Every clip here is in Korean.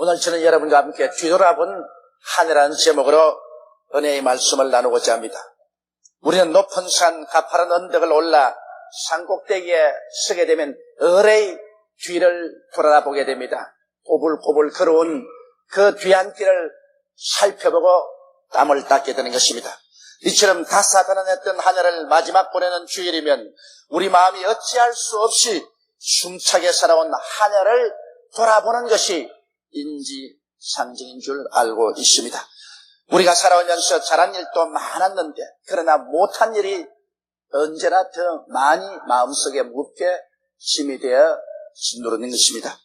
오늘 저는 여러분과 함께 뒤돌아본 한 해라는 제목으로 은혜의 말씀을 나누고자 합니다. 우리는 높은 산 가파른 언덕을 올라 산꼭대기에 서게 되면 의뢰의 뒤를 돌아보게 됩니다. 꼬불꼬불 걸어온 그 뒤안길을 살펴보고 땀을 닦게 되는 것입니다. 이처럼 다사다난했던 한 해를 마지막 보내는 주일이면 우리 마음이 어찌할 수 없이 숨차게 살아온 한 해를 돌아보는 것이 인지상정인 줄 알고 있습니다. 우리가 살아오면서 잘한 일도 많았는데 그러나 못한 일이 언제나 더 많이 마음속에 묻게 짐이 되어 짓누르는 것입니다.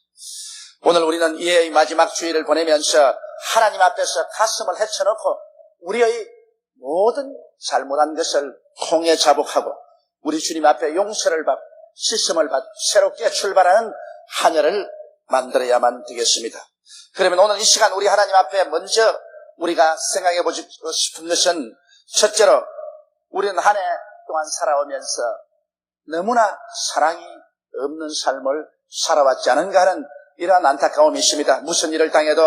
오늘 우리는 이 해의 마지막 주일을 보내면서 하나님 앞에서 가슴을 헤쳐놓고 우리의 모든 잘못한 것을 통해 자복하고 우리 주님 앞에 용서를 받고 씻음을 받고 새롭게 출발하는 한 해를 만들어야만 되겠습니다. 그러면 오늘 이 시간 우리 하나님 앞에 먼저 우리가 생각해 보고 싶은 것은 첫째로 우리는 한 해 동안 살아오면서 너무나 사랑이 없는 삶을 살아왔지 않은가 하는 이러한 안타까움이 있습니다. 무슨 일을 당해도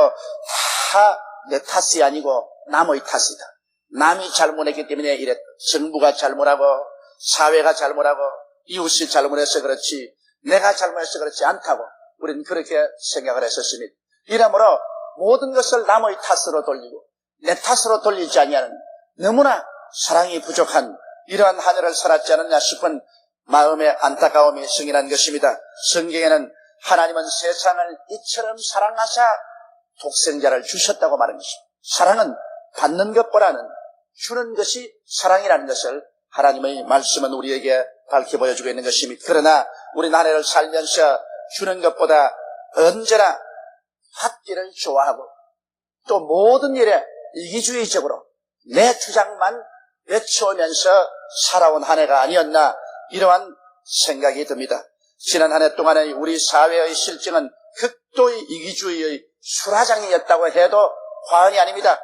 다 내 탓이 아니고 남의 탓이다. 남이 잘못했기 때문에 이랬다. 정부가 잘못하고 사회가 잘못하고 이웃이 잘못해서 그렇지 내가 잘못해서 그렇지 않다고 우리는 그렇게 생각을 했었습니다. 이러므로 모든 것을 남의 탓으로 돌리고 내 탓으로 돌리지 아니하는 너무나 사랑이 부족한 이러한 한 해를 살았지 않았냐 싶은 마음의 안타까움이 승인한 것입니다. 성경에는 하나님은 세상을 이처럼 사랑하사 독생자를 주셨다고 말한 것입니다. 사랑은 받는 것보다는 주는 것이 사랑이라는 것을 하나님의 말씀은 우리에게 밝혀 보여주고 있는 것입니다. 그러나 우리 한 해를 살면서 주는 것보다 언제나 받기를 좋아하고 또 모든 일에 이기주의적으로 내 주장만 외쳐오면서 살아온 한 해가 아니었나 이러한 생각이 듭니다. 지난 한 해 동안의 우리 사회의 실정은 극도의 이기주의의 수라장이었다고 해도 과언이 아닙니다.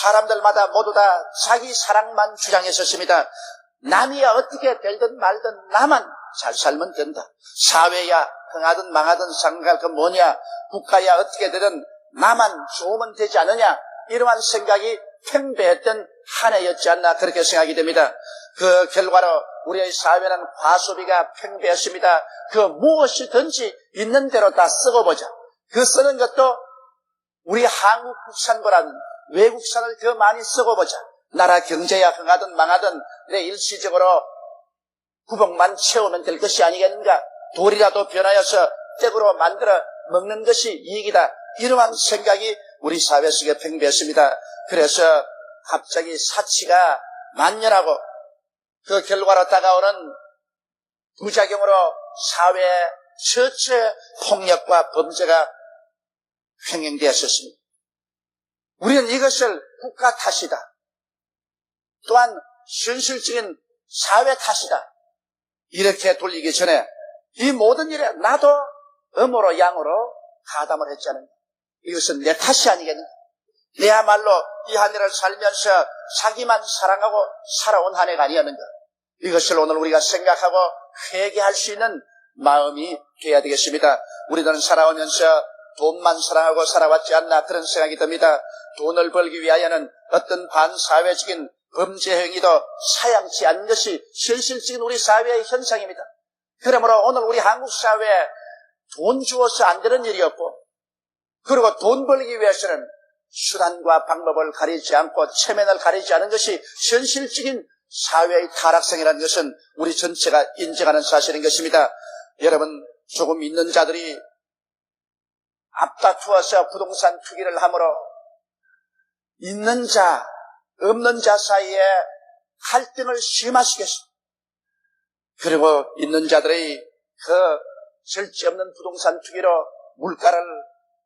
사람들마다 모두 다 자기 사랑만 주장했었습니다. 남이야 어떻게 되든 말든 나만 잘 살면 된다. 사회야 흥하든 망하든 상관할 건 뭐냐. 국가야 어떻게 되든 나만 좋으면 되지 않느냐. 이러한 생각이 팽배했던 한 해였지 않나 그렇게 생각이 됩니다. 그 결과로 우리의 사회는 과소비가 팽배했습니다. 그 무엇이든지 있는 대로 다 쓰고 보자. 그 쓰는 것도 우리 한국 국산보다는 외국산을 더 많이 쓰고 보자. 나라 경제야 흥하든 망하든 내 일시적으로 구멍만 채우면 될 것이 아니겠는가. 돌이라도 변하여서 떼구로 만들어 먹는 것이 이익이다. 이러한 생각이 우리 사회 속에 팽배했습니다. 그래서 갑자기 사치가 만연하고 그 결과로 다가오는 부작용으로 사회에 처처 폭력과 범죄가 횡행되었습니다. 우리는 이것을 국가 탓이다. 또한 현실적인 사회 탓이다. 이렇게 돌리기 전에 이 모든 일에 나도 음으로 양으로 가담을 했지 않은가. 이것은 내 탓이 아니겠는가. 내야말로 이 한 해를 살면서 자기만 사랑하고 살아온 한 해가 아니었는가. 이것을 오늘 우리가 생각하고 회개할 수 있는 마음이 되어야 되겠습니다. 우리들은 살아오면서 돈만 사랑하고 살아왔지 않나 그런 생각이 듭니다. 돈을 벌기 위하여는 어떤 반사회적인 범죄 행위도 사양치 않는 것이 현실적인 우리 사회의 현상입니다. 그러므로 오늘 우리 한국 사회에 돈 주어서 안 되는 일이 없고 그리고 돈 벌기 위해서는 수단과 방법을 가리지 않고 체면을 가리지 않은 것이 현실적인 사회의 타락성이라는 것은 우리 전체가 인정하는 사실인 것입니다. 여러분 조금 있는 자들이 앞다투어서 부동산 투기를 함으로 있는 자 없는 자 사이에 갈등을 심화시켰습니다. 그리고 있는 자들의 그 절제 없는 부동산 투기로 물가를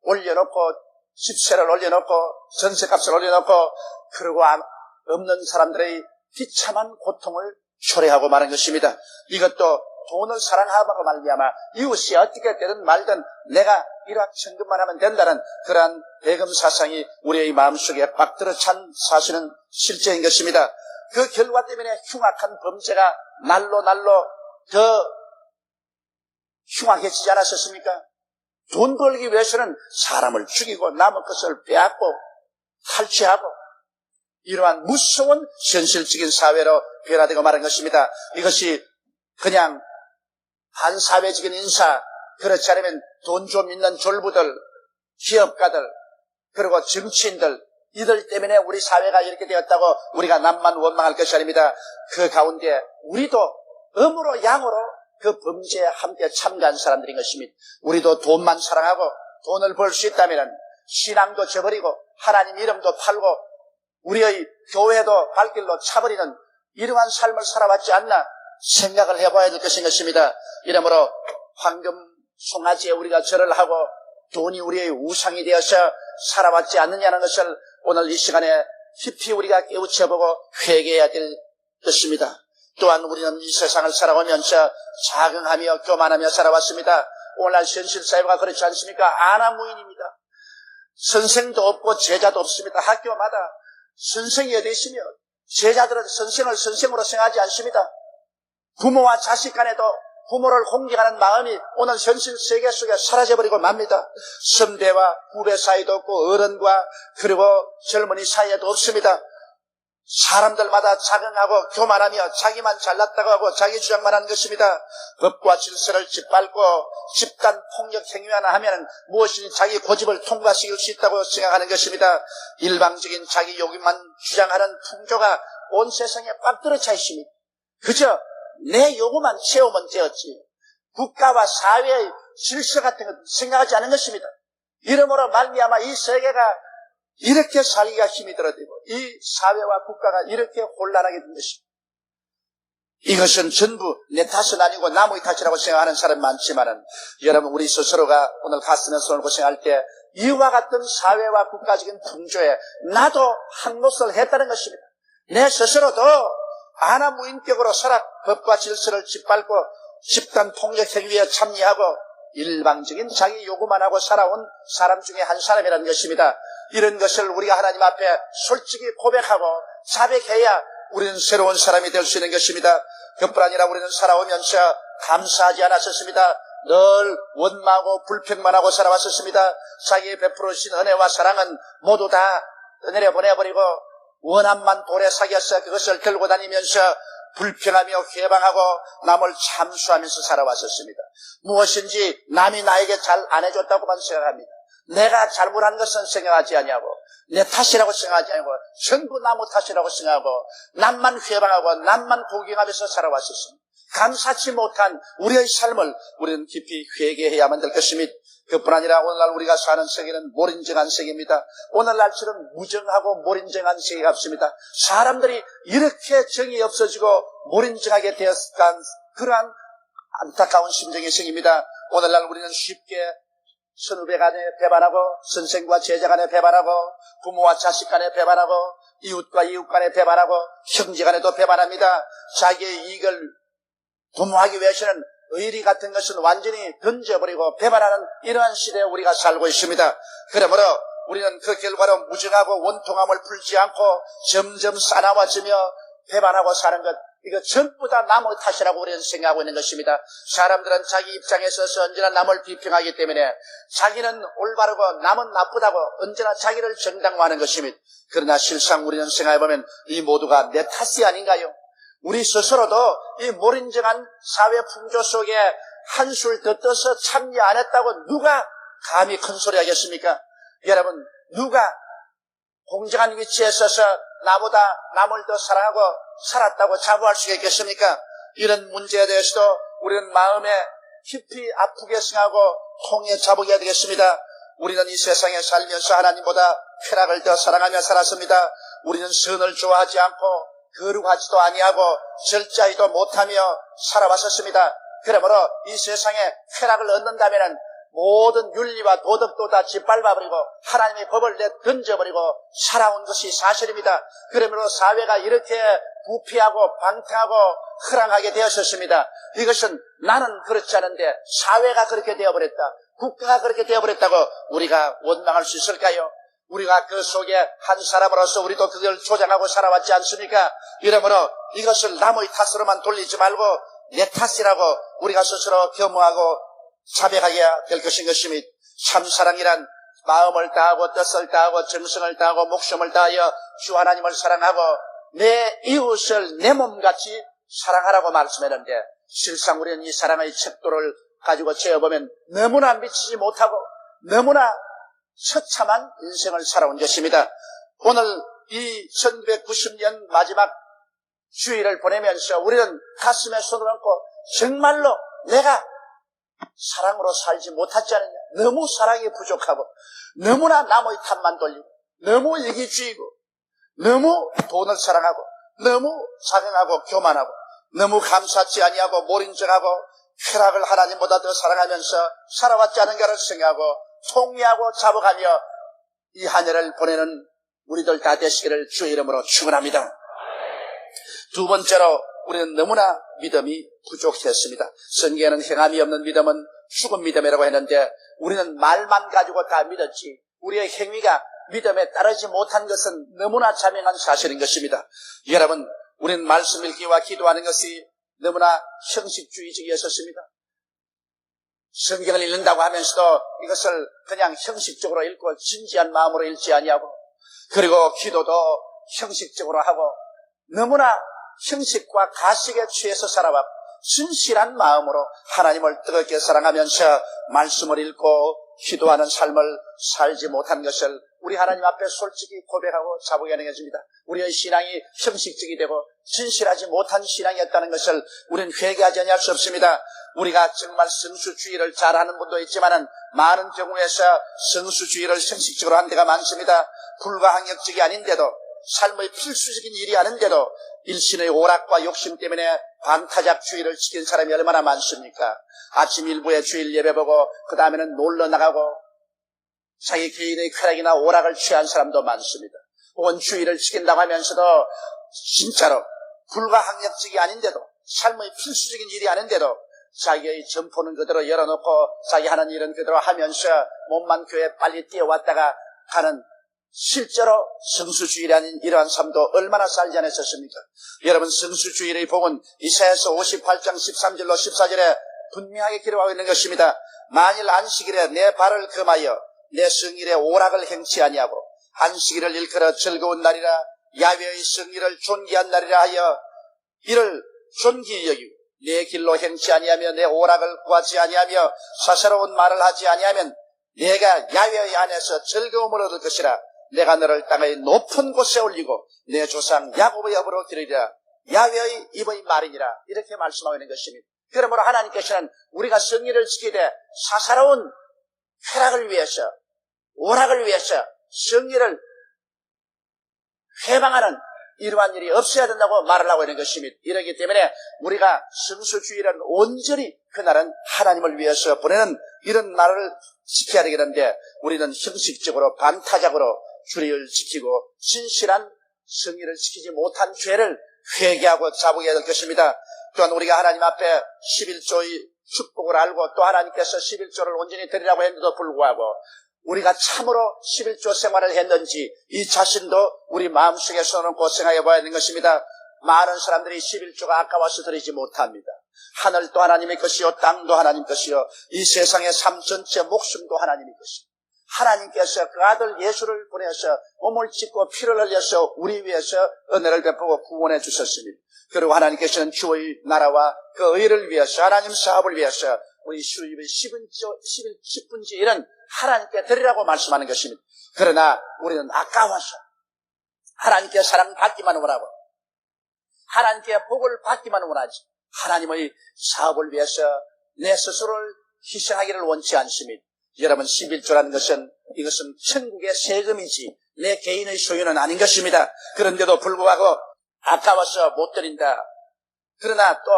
올려놓고 집세를 올려놓고 전세값을 올려놓고 그리고 없는 사람들의 비참한 고통을 초래하고 마는 것입니다. 이것도 돈을 사랑하고 말미암아 이웃이 어떻게 되든 말든 내가 일확천금만 하면 된다는 그러한 대금 사상이 우리의 마음속에 빡들어 찬 사실은 실제인 것입니다. 그 결과 때문에 흉악한 범죄가 날로 더 흉악해지지 않았었습니까? 돈 벌기 위해서는 사람을 죽이고 남의 것을 빼앗고 탈취하고 이러한 무서운 현실적인 사회로 변화되고 말한 것입니다. 이것이 그냥 반사회적인 인사, 그렇지 않으면 돈 좀 있는 졸부들, 기업가들, 그리고 정치인들, 이들 때문에 우리 사회가 이렇게 되었다고 우리가 남만 원망할 것이 아닙니다. 그 가운데 우리도 음으로 양으로 그 범죄에 함께 참가한 사람들인 것입니다. 우리도 돈만 사랑하고 돈을 벌 수 있다면 신앙도 저버리고 하나님 이름도 팔고 우리의 교회도 발길로 차버리는 이러한 삶을 살아왔지 않나 생각을 해봐야 될 것인 것입니다. 이러므로 황금 송아지에 우리가 절을 하고 돈이 우리의 우상이 되어서 살아왔지 않느냐는 것을 오늘 이 시간에 깊이 우리가 깨우쳐보고 회개해야 될 것입니다. 또한 우리는 이 세상을 살아오면서 자긍하며 교만하며 살아왔습니다. 오늘날 현실사회가 그렇지 않습니까? 아나무인입니다. 선생도 없고 제자도 없습니다. 학교마다 선생이 되시며 제자들은 선생을 선생으로 생각하지 않습니다. 부모와 자식 간에도 부모를 공경하는 마음이 오늘 현실 세계 속에 사라져버리고 맙니다. 선배와 후배 사이도 없고 어른과 그리고 젊은이 사이에도 없습니다. 사람들마다 자긍하고 교만하며 자기만 잘났다고 하고 자기 주장만 하는 것입니다. 법과 질서를 짓밟고 집단 폭력 행위만 하면 무엇이든지 자기 고집을 통과시킬 수 있다고 생각하는 것입니다. 일방적인 자기 욕만 주장하는 풍조가 온 세상에 꽉 들어차 있습니다. 그저 내 요구만 채우면 되었지 국가와 사회의 질서 같은 것 생각하지 않은 것입니다. 이러므로 말미암아 이 세계가 이렇게 살기가 힘이 들어지고 이 사회와 국가가 이렇게 혼란하게 된 것입니다. 이것은 전부 내 탓은 아니고 남의 탓이라고 생각하는 사람이 많지만은 여러분 우리 스스로가 오늘 가슴에 손을 고생할 때 이와 같은 사회와 국가적인 풍조에 나도 한 몫을 했다는 것입니다. 내 스스로도 아나무인격으로 살아 법과 질서를 짓밟고 집단 폭력 행위에 참여하고 일방적인 자기 요구만 하고 살아온 사람 중에 한 사람이라는 것입니다. 이런 것을 우리가 하나님 앞에 솔직히 고백하고 자백해야 우리는 새로운 사람이 될 수 있는 것입니다. 그뿐 아니라 우리는 살아오면서 감사하지 않았었습니다. 늘 원망하고 불평만 하고 살아왔었습니다. 자기의 베풀어 주신 은혜와 사랑은 모두 다 내려보내버리고 원함만 돌에 사귀어서 그것을 들고 다니면서 불평하며 회방하고 남을 참수하면서 살아왔었습니다. 무엇인지 남이 나에게 잘 안 해줬다고만 생각합니다. 내가 잘못한 것은 생각하지 아니하고 내 탓이라고 생각하지 아니하고 전부 나무 탓이라고 생각하고 남만 회방하고 남만 구경하면서 살아왔었습니다. 감사치 못한 우리의 삶을 우리는 깊이 회개해야만 될 것입니다. 그뿐 아니라 오늘날 우리가 사는 세계는 몰인정한 세계입니다. 오늘날처럼 무정하고 몰인정한 세계가 없습니다. 사람들이 이렇게 정이 없어지고 몰인정하게 되었던 그러한 안타까운 심정이 생깁니다. 오늘날 우리는 쉽게 선후배 간에 배반하고 선생과 제자 간에 배반하고 부모와 자식 간에 배반하고 이웃과 이웃 간에 배반하고 형제 간에도 배반합니다. 자기의 이익을 도모하기 위해서는 의리 같은 것은 완전히 던져버리고 배반하는 이러한 시대에 우리가 살고 있습니다. 그러므로 우리는 그 결과로 무정하고 원통함을 풀지 않고 점점 싸나워지며 배반하고 사는 것, 이거 전부 다 남의 탓이라고 우리는 생각하고 있는 것입니다. 사람들은 자기 입장에 서서 언제나 남을 비평하기 때문에 자기는 올바르고 남은 나쁘다고 언제나 자기를 정당화하는 것입니다. 그러나 실상 우리는 생각해보면 이 모두가 내 탓이 아닌가요? 우리 스스로도 이 몰인정한 사회 풍조 속에 한술 더 떠서 참여 안 했다고 누가 감히 큰 소리 하겠습니까? 여러분, 누가 공정한 위치에 서서 나보다 남을 더 사랑하고 살았다고 자부할 수 있겠습니까? 이런 문제에 대해서도 우리는 마음에 깊이 아프게 생각하고 통해 자복해야 되겠습니다. 우리는 이 세상에 살면서 하나님보다 쾌락을 더 사랑하며 살았습니다. 우리는 선을 좋아하지 않고 거룩하지도 아니하고 절제하지도 못하며 살아왔었습니다. 그러므로 이 세상에 쾌락을 얻는다면 모든 윤리와 도덕도 다 짓밟아버리고 하나님의 법을 던져버리고 살아온 것이 사실입니다. 그러므로 사회가 이렇게 부패하고 방탕하고 허랑하게 되었었습니다. 이것은 나는 그렇지 않은데 사회가 그렇게 되어버렸다, 국가가 그렇게 되어버렸다고 우리가 원망할 수 있을까요? 우리가 그 속에 한 사람으로서 우리도 그걸 조장하고 살아왔지 않습니까? 이러므로 이것을 남의 탓으로만 돌리지 말고 내 탓이라고 우리가 스스로 겸허하고 자백하게 될 것인 것입니다. 참사랑이란 마음을 다하고 뜻을 다하고 정성을 다하고 목숨을 다하여 주 하나님을 사랑하고 내 이웃을 내 몸같이 사랑하라고 말씀했는데, 실상 우리는 이 사랑의 척도를 가지고 재어보면 너무나 미치지 못하고 너무나 처참한 인생을 살아온 것입니다. 오늘 이 1990년 마지막 주일을 보내면서 우리는 가슴에 손을 얹고 정말로 내가 사랑으로 살지 못하지 않느냐, 너무 사랑이 부족하고 너무나 남의 탓만 돌리고 너무 이기주의고 너무 돈을 사랑하고 너무 자경하고 교만하고 너무 감사치 아니하고 모린정하고 쾌락을 하나님보다 더 사랑하면서 살아왔지 않은가를 생각하고 통회하고 잡아가며 이 한 해를 보내는 우리들 다 되시기를 주의 이름으로 축원합니다. 두 번째로 우리는 너무나 믿음이 부족했습니다. 성경에는 행함이 없는 믿음은 죽은 믿음이라고 했는데 우리는 말만 가지고 다 믿었지 우리의 행위가 믿음에 따르지 못한 것은 너무나 자명한 사실인 것입니다. 여러분, 우리는 말씀 읽기와 기도하는 것이 너무나 형식주의적이었습니다. 성경을 읽는다고 하면서도 이것을 그냥 형식적으로 읽고 진지한 마음으로 읽지 아니하고, 그리고 기도도 형식적으로 하고 너무나 형식과 가식에 취해서 살아왔고 진실한 마음으로 하나님을 뜨겁게 사랑하면서 말씀을 읽고 기도하는 삶을 살지 못한 것을 우리 하나님 앞에 솔직히 고백하고 자복해야 하는 것입니다. 우리의 신앙이 형식적이 되고 진실하지 못한 신앙이었다는 것을 우리는 회개하지 않을 수 없습니다. 우리가 정말 성수주의를 잘하는 분도 있지만은 많은 경우에서 성수주의를 형식적으로 한 데가 많습니다. 불가항력적이 아닌데도 삶의 필수적인 일이 아닌데도 일신의 오락과 욕심 때문에 반타작주의를 지킨 사람이 얼마나 많습니까? 아침 일부에 주일 예배 보고 그 다음에는 놀러 나가고 자기 개인의 쾌락이나 오락을 취한 사람도 많습니다. 혹은 주의를 지킨다고 하면서도 진짜로 불가항력적이 아닌데도 삶의 필수적인 일이 아닌데도 자기의 점포는 그대로 열어놓고 자기 하는 일은 그대로 하면서 몸만 교회에 빨리 뛰어왔다가 가는, 실제로 성수주의라는 이러한 삶도 얼마나 살지 않았었습니까? 여러분, 성수주의의 복은 이사야서 58장 13절로 14절에 분명하게 기록하고 있는 것입니다. 만일 안식일에 내 발을 금하여 내 성일에 오락을 행치 아니하고 안식일을 일컬어 즐거운 날이라 야훼의 성일을 존귀한 날이라 하여 이를 존귀히 여기고 내 길로 행치 아니하며 내 오락을 구하지 아니하며 사사로운 말을 하지 아니하면 내가 야훼의 안에서 즐거움을 얻을 것이라. 내가 너를 땅의 높은 곳에 올리고 내 조상 야곱의 업으로 드리리라. 야훼의 입의 말이니라. 이렇게 말씀하고 있는 것입니다. 그러므로 하나님께서는 우리가 성일을 지키되 사사로운 쾌락을 위해서, 오락을 위해서 성일을 회방하는 이러한 일이 없어야 된다고 말을 하고 있는 것입니다. 이러기 때문에 우리가 성수주의를 온전히 그날은 하나님을 위해서 보내는 이런 날을 지켜야 되겠는데 우리는 형식적으로 반타작으로 주의를 지키고 진실한 성일을 지키지 못한 죄를 회개하고 자복해야 될 것입니다. 또한 우리가 하나님 앞에 11조의 축복을 알고 또 하나님께서 11조를 온전히 드리라고 했는데도 불구하고 우리가 참으로 11조 생활을 했는지 이 자신도 우리 마음속에 손을 생각해 봐야 하는 것입니다. 많은 사람들이 11조가 아까워서 드리지 못합니다. 하늘도 하나님의 것이요 땅도 하나님 것이요 이 세상의 삶 전체 목숨도 하나님의 것이요 하나님께서 그 아들 예수를 보내서 몸을 찢고 피를 흘려서 우리 위해서 은혜를 베푸고 구원해 주셨습니다. 그리고 하나님께서는 주의 나라와 그 의를 위해서 하나님 사업을 위해서 우리 수입의 10분지 1은 하나님께 드리라고 말씀하는 것입니다. 그러나 우리는 아까워서 하나님께 사랑받기만 원하고 하나님께 복을 받기만 원하지 하나님의 사업을 위해서 내 스스로를 희생하기를 원치 않습니다. 여러분, 11조라는 것은 이것은 천국의 세금이지 내 개인의 소유는 아닌 것입니다. 그런데도 불구하고 아까워서 못 드린다. 그러나 또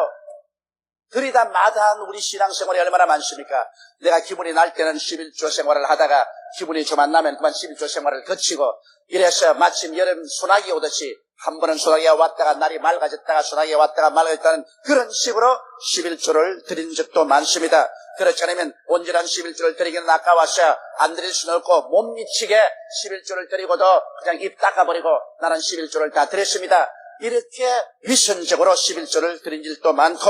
드리다 마다한 우리 신앙생활이 얼마나 많습니까? 내가 기분이 날 때는 11조 생활을 하다가 기분이 좀 안 나면 그만 11조 생활을 거치고 이래서 마침 여름 소나기 오듯이 한 번은 소나기가 왔다가 날이 맑아졌다가 소나기가 왔다가 맑아졌다는 그런 식으로 11조를 드린 적도 많습니다. 그렇지 않으면 온전한 11조를 드리기는 아까워서 안 드릴 수는 없고 못 미치게 11조를 드리고도 그냥 입 닦아버리고 나는 11조를 다 드렸습니다. 이렇게 위선적으로 11조를 드린 일도 많고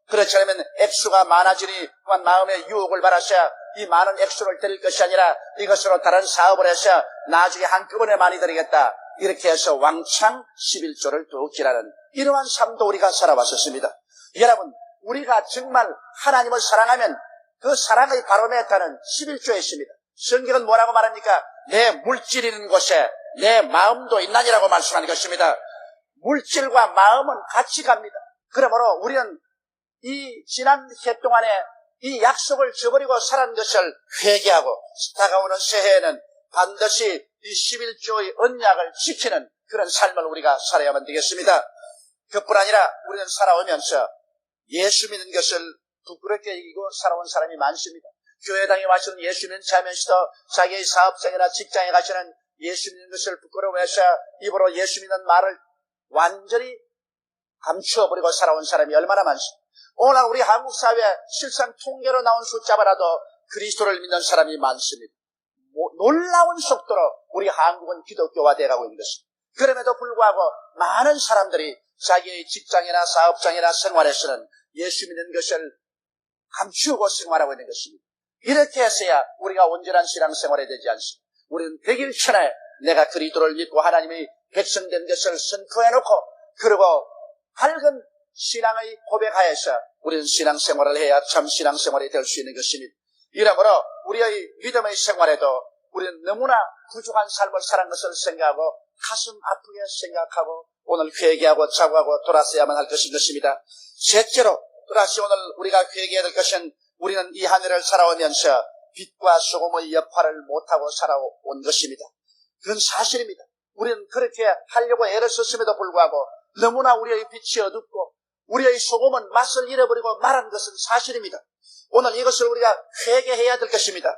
그렇지 않으면 액수가 많아지니 그만 마음의 유혹을 받아서 이 많은 액수를 드릴 것이 아니라 이것으로 다른 사업을 해서 나중에 한꺼번에 많이 드리겠다. 이렇게 해서 왕창 11조를 두둑질하는 이러한 삶도 우리가 살아왔었습니다. 여러분, 우리가 정말 하나님을 사랑하면 그 사랑의 바로메타는 11조에 있습니다. 성경은 뭐라고 말합니까? 내 물질 있는 곳에 내 마음도 있나니라고 말씀하는 것입니다. 물질과 마음은 같이 갑니다. 그러므로 우리는 이 지난 해 동안에 이 약속을 저버리고 살아는 것을 회개하고 다가오는 새해에는 반드시 이 11조의 언약을 지키는 그런 삶을 우리가 살아야만 되겠습니다. 그뿐 아니라 우리는 살아오면서 예수 믿는 것을 부끄럽게 여기고 살아온 사람이 많습니다. 교회당에 와서는 예수 믿는 자면서도 자기의 사업장이나 직장에 가서는 예수 믿는 것을 부끄러워해서 입으로 예수 믿는 말을 완전히 감추어버리고 살아온 사람이 얼마나 많습니다. 오늘 우리 한국 사회에 실상 통계로 나온 숫자보다도 그리스도를 믿는 사람이 많습니다. 놀라운 속도로 우리 한국은 기독교화되어가고 있는 것입니다. 그럼에도 불구하고 많은 사람들이 자기의 직장이나 사업장이나 생활에서는 예수 믿는 것을 감추고 생활하고 있는 것입니다. 이렇게 해서야 우리가 온전한 신앙생활이 되지 않습니다. 우리는 100일 전에 내가 그리스도를 믿고 하나님의 백성된 것을 선포해놓고 그리고 밝은 신앙의 고백하에서 우리는 신앙생활을 해야 참 신앙생활이 될 수 있는 것입니다. 이러므로 우리의 믿음의 생활에도 우리는 너무나 부족한 삶을 사는 것을 생각하고 가슴 아프게 생각하고 오늘 회개하고 자고하고 돌아서야만 할 것입니다. 셋째로 또다시 오늘 우리가 회개해야 될 것은 우리는 이 한 해를 살아오면서 빛과 소금의 역할을 못하고 살아온 것입니다. 그건 사실입니다. 우리는 그렇게 하려고 애를 썼음에도 불구하고 너무나 우리의 빛이 어둡고 우리의 소금은 맛을 잃어버리고 말한 것은 사실입니다. 오늘 이것을 우리가 회개해야 될 것입니다.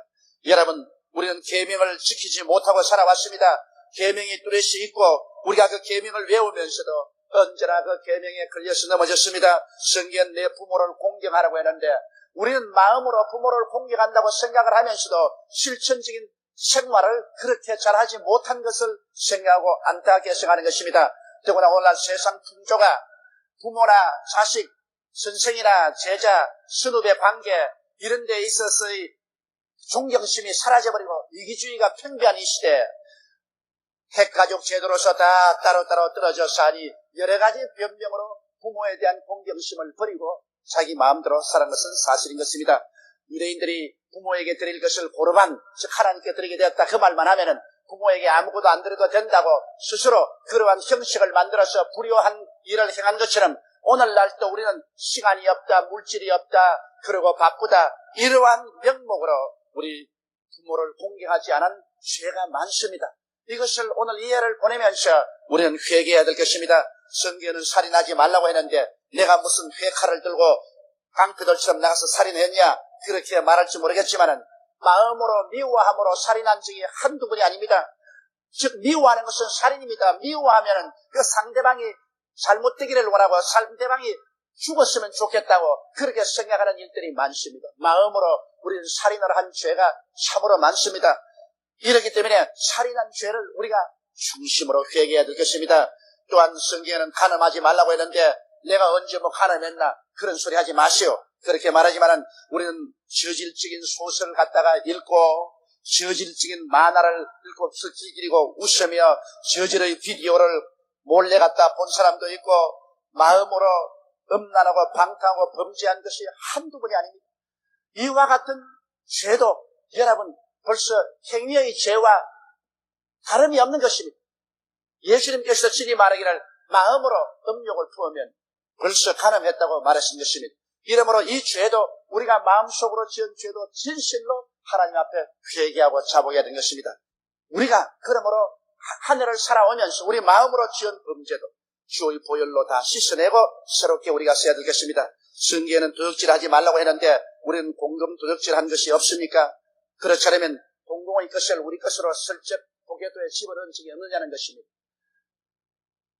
여러분, 우리는 계명을 지키지 못하고 살아왔습니다. 계명이 뚜렷이 있고 우리가 그 계명을 외우면서도 언제나 그 계명에 걸려서 넘어졌습니다. 성경 내 부모를 공경하라고 했는데 우리는 마음으로 부모를 공경한다고 생각을 하면서도 실천적인 생활을 그렇게 잘하지 못한 것을 생각하고 안타깝게 생각하는 것입니다. 더구나 오늘날 세상 풍조가 부모나 자식, 선생이나 제자, 선후배 관계 이런 데 있어서의 존경심이 사라져버리고 이기주의가 팽배한 이 시대에 핵가족 제도로서 다 따로따로 떨어져 사니 여러 가지 변명으로 부모에 대한 공경심을 버리고 자기 마음대로 살아간 것은 사실인 것입니다. 유대인들이 부모에게 드릴 것을 고르반, 즉 하나님께 드리게 되었다 그 말만 하면은 부모에게 아무것도 안 드려도 된다고 스스로 그러한 형식을 만들어서 불효한 일을 행한 것처럼 오늘날도 우리는 시간이 없다, 물질이 없다, 그리고 바쁘다 이러한 명목으로 우리 부모를 공경하지 않은 죄가 많습니다. 이것을 오늘 이해를 보내면서 우리는 회개해야 될 것입니다. 성경에는 살인하지 말라고 했는데 내가 무슨 회칼을 들고 깡패들처럼 나가서 살인했냐 그렇게 말할지 모르겠지만은 마음으로 미워함으로 살인한 적이 한두 번이 아닙니다. 즉 미워하는 것은 살인입니다. 미워하면은 그 상대방이 잘못되기를 원하고 상대방이 죽었으면 좋겠다고 그렇게 생각하는 일들이 많습니다. 마음으로 우리는 살인을 한 죄가 참으로 많습니다. 이렇기 때문에 살인한 죄를 우리가 중심으로 회개해야 될 것입니다. 또한 성경에는 간음하지 말라고 했는데 내가 언제 뭐 간음했나 그런 소리 하지 마시오. 그렇게 말하지만은 우리는 저질적인 소설을 갖다가 읽고 저질적인 만화를 읽고 즐기고 웃으며 저질의 비디오를 몰래 갖다 본 사람도 있고 마음으로 음란하고 방탕하고 범죄한 것이 한두 번이 아닙니다. 이와 같은 죄도 여러분 벌써 행위의 죄와 다름이 없는 것입니다. 예수님께서 친히 말하기를 마음으로 음욕을 품으면 벌써 간음했다고 말하신 것입니다. 이러므로 이 죄도 우리가 마음속으로 지은 죄도 진실로 하나님 앞에 회개하고 자복해야 되는 것입니다. 우리가 그러므로 한 해를 살아오면서 우리 마음으로 지은 범죄도 주의 보혈로 다 씻어내고 새롭게 우리가 써야 될 것입니다. 성경에는 도둑질하지 말라고 했는데 우리는 공금 도둑질한 것이 없습니까? 그렇지 않으면 공공의 것을 우리 것으로 슬쩍 포개도에 집어넣은 적이 없느냐는 것입니다.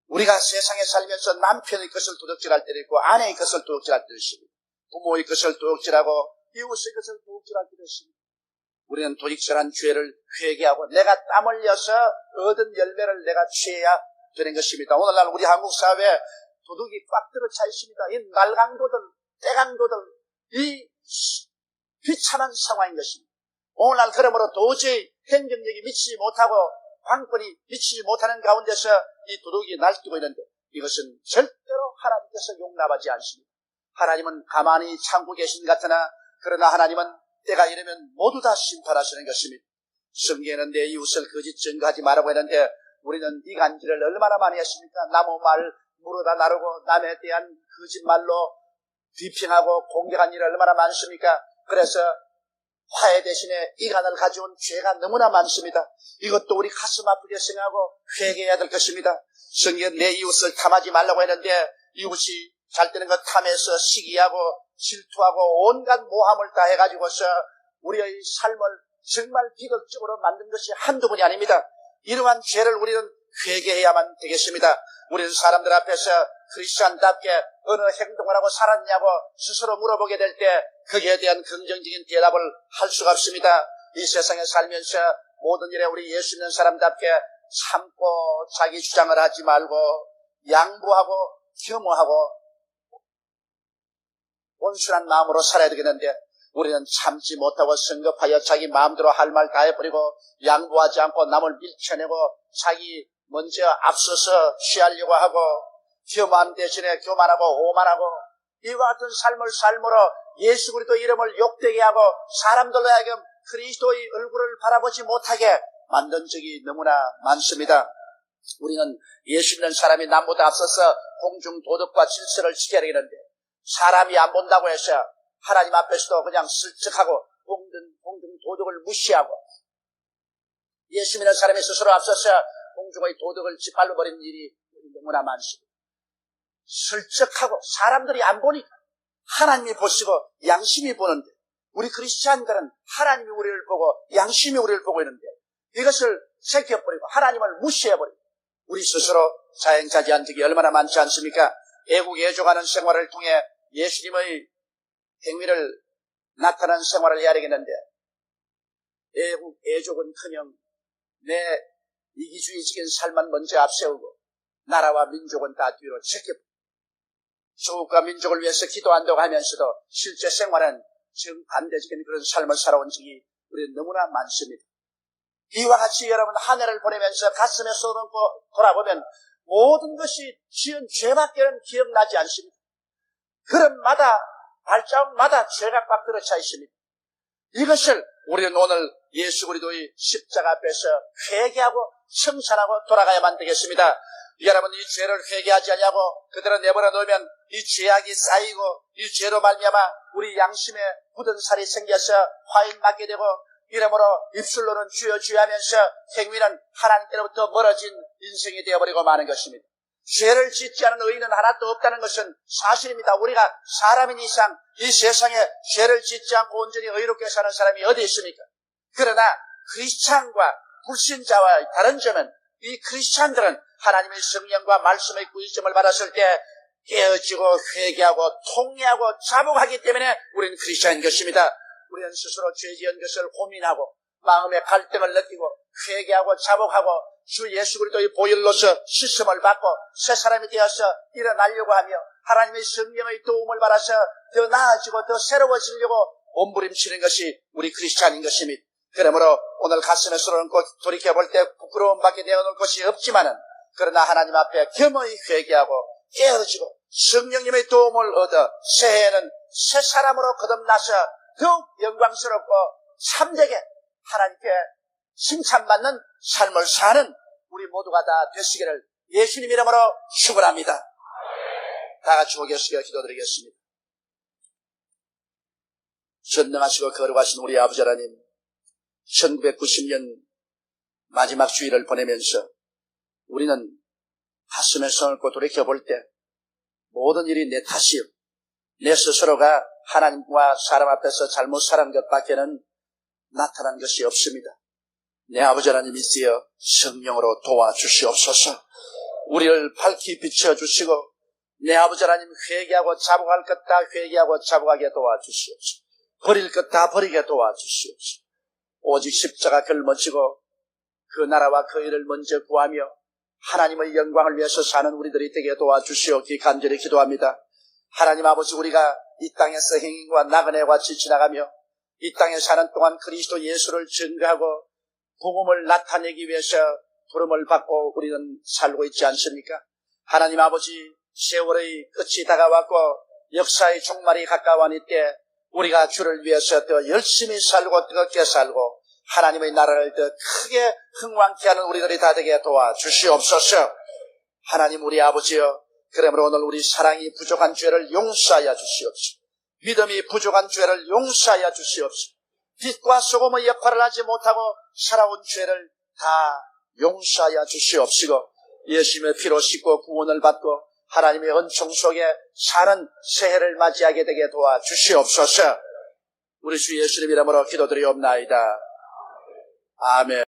우리가 세상에 살면서 남편의 것을 도둑질할 때도 있고 아내의 것을 도둑질할 때도 있습니다. 부모의 것을 도둑질하고 이웃의 것을 도둑질할 때도 있습니다. 우리는 도둑질한 죄를 회개하고 내가 땀 흘려서 얻은 열매를 내가 취해야 되는 것입니다. 오늘날 우리 한국 사회에 도둑이 꽉 들어차 있습니다. 이 날강도들, 떼강도들, 이 비참한 상황인 것입니다. 오늘날 그러므로 도저히 행정력이 미치지 못하고 관권이 미치지 못하는 가운데서 이 도둑이 날뛰고 있는데 이것은 절대로 하나님께서 용납하지 않습니다. 하나님은 가만히 참고 계신 것 같으나 그러나 하나님은 때가 이르면 모두 다 심판하시는 것입니다. 성경에는 내 이웃을 거짓 증거하지 말라고 했는데 우리는 이간질을 얼마나 많이 했습니까? 나무 말 물어다 나르고 남에 대한 거짓말로 비평하고 공격한 일이 얼마나 많습니까? 그래서 화해 대신에 이간을 가져온 죄가 너무나 많습니다. 이것도 우리 가슴 아프게 생각하고 회개해야 될 것입니다. 성경 내 이웃을 탐하지 말라고 했는데 이웃이 잘 되는 것 탐해서 시기하고 질투하고 온갖 모함을 다 해가지고서 우리의 삶을 정말 비극적으로 만든 것이 한두 번이 아닙니다. 이러한 죄를 우리는 회개해야만 되겠습니다. 우리는 사람들 앞에서 크리스찬답게 어느 행동을 하고 살았냐고 스스로 물어보게 될 때 거기에 대한 긍정적인 대답을 할 수가 없습니다. 이 세상에 살면서 모든 일에 우리 예수 믿는 사람답게 참고 자기 주장을 하지 말고 양보하고 겸허하고 온순한 마음으로 살아야 되겠는데 우리는 참지 못하고 성급하여 자기 마음대로 할 말 다 해버리고 양보하지 않고 남을 밀쳐내고 자기 먼저 앞서서 취하려고 하고 겸한 대신에 교만하고 오만하고 이와 같은 삶을 삶으로 예수 그리스도 이름을 욕되게 하고 사람들로 하여금 그리스도의 얼굴을 바라보지 못하게 만든 적이 너무나 많습니다. 우리는 예수 믿는 사람이 남보다 앞서서 공중 도덕과 질서를 지켜야 되는데 사람이 안 본다고 해서 하나님 앞에서도 그냥 슬쩍하고 공중 도덕을 무시하고 예수 믿는 사람이 스스로 앞서서 공중의 도덕을 짓밟아 버린 일이 너무나 많습니다. 슬쩍하고 사람들이 안 보니까 하나님이 보시고 양심이 보는데 우리 크리스찬들은 하나님이 우리를 보고 양심이 우리를 보고 있는데 이것을 제껴버리고 하나님을 무시해버리고 우리 스스로 자행자지한 적이 얼마나 많지 않습니까? 애국애족하는 생활을 통해 예수님의 행위를 나타난 생활을 해야 되겠는데 애국애족은커녕 내 이기주의적인 삶만 먼저 앞세우고 나라와 민족은 다 뒤로 제껴버리고 조국과 민족을 위해서 기도한다고 하면서도 실제 생활은 정반대적인 그런 삶을 살아온 적이 우리는 너무나 많습니다. 이와 같이 여러분 한 해를 보내면서 가슴에 쏟아놓고 돌아보면 모든 것이 지은 죄밖에는 기억나지 않습니다. 걸음마다 발자국마다 죄가 꽉 들어차 있습니다. 이것을 우리는 오늘 예수 그리스도의 십자가 앞에서 회개하고 청산하고 돌아가야만 되겠습니다. 여러분 이 죄를 회개하지 않냐고 그대로 내버려 놓으면 이 죄악이 쌓이고 이 죄로 말미암아 우리 양심에 굳은 살이 생겨서 화인 맞게 되고 이러므로 입술로는 주여 주여 하면서 행위는 하나님께로부터 멀어진 인생이 되어버리고 마는 것입니다. 죄를 짓지 않은 의인은 하나도 없다는 것은 사실입니다. 우리가 사람인 이상 이 세상에 죄를 짓지 않고 온전히 의롭게 사는 사람이 어디 있습니까? 그러나 크리스찬과 불신자와의 다른 점은 이 크리스찬들은 하나님의 성령과 말씀의 구의점을 받았을 때 깨어지고 회개하고 통회하고 자복하기 때문에 우리는 크리스찬인 것입니다. 우리는 스스로 죄 지은 것을 고민하고 마음의 갈등을 느끼고 회개하고 자복하고 주 예수 그리스도의 보혈로서 씻음을 받고 새 사람이 되어서 일어나려고 하며 하나님의 성령의 도움을 받아서 더 나아지고 더 새로워지려고 몸부림치는 것이 우리 크리스찬인 것입니다. 그러므로 오늘 가슴에 쏟아놓고 돌이켜볼 때 부끄러움밖에 내어놓을 것이 없지만은 그러나 하나님 앞에 겸허히 회개하고 깨어지고 성령님의 도움을 얻어 새해에는 새 사람으로 거듭나서 더욱 영광스럽고 참되게 하나님께 칭찬받는 삶을 사는 우리 모두가 다 되시기를 예수님 이름으로 축원합니다. 다 같이 고개 숙여 기도드리겠습니다. 전능하시고 거룩하신 우리 아버지 하나님, 1990년 마지막 주일을 보내면서 우리는 가슴에 손을 얹고 돌이켜볼 때 모든 일이 내 탓이요, 내 스스로가 하나님과 사람 앞에서 잘못 살은 것밖에는 나타난 것이 없습니다. 내 아버지 하나님 있으여 성령으로 도와주시옵소서. 우리를 밝히 비춰주시고 내 아버지 하나님 회개하고 자복할 것 다 회개하고 자복하게 도와주시옵소서. 버릴 것 다 버리게 도와주시옵소서. 오직 십자가 걸머지고 그 나라와 그 일을 먼저 구하며 하나님의 영광을 위해서 사는 우리들이 되게 도와주시옵기 간절히 기도합니다. 하나님 아버지, 우리가 이 땅에서 행인과 나그네와 같이 지나가며 이 땅에 사는 동안 그리스도 예수를 증거하고 복음을 나타내기 위해서 부름을 받고 우리는 살고 있지 않습니까? 하나님 아버지, 세월의 끝이 다가왔고 역사의 종말이 가까워하니 때 우리가 주를 위해서 더 열심히 살고 뜨겁게 살고 하나님의 나라를 더 크게 흥왕케 하는 우리들이 다 되게 도와주시옵소서. 하나님 우리 아버지여, 그러므로 오늘 우리 사랑이 부족한 죄를 용서하여 주시옵소서. 믿음이 부족한 죄를 용서하여 주시옵소서. 빛과 소금의 역할을 하지 못하고 살아온 죄를 다 용서하여 주시옵시고 예수님의 피로 씻고 구원을 받고 하나님의 은총 속에 사는 새해를 맞이하게 되게 도와주시옵소서. 우리 주 예수님 이름으로 기도드리옵나이다. 아멘.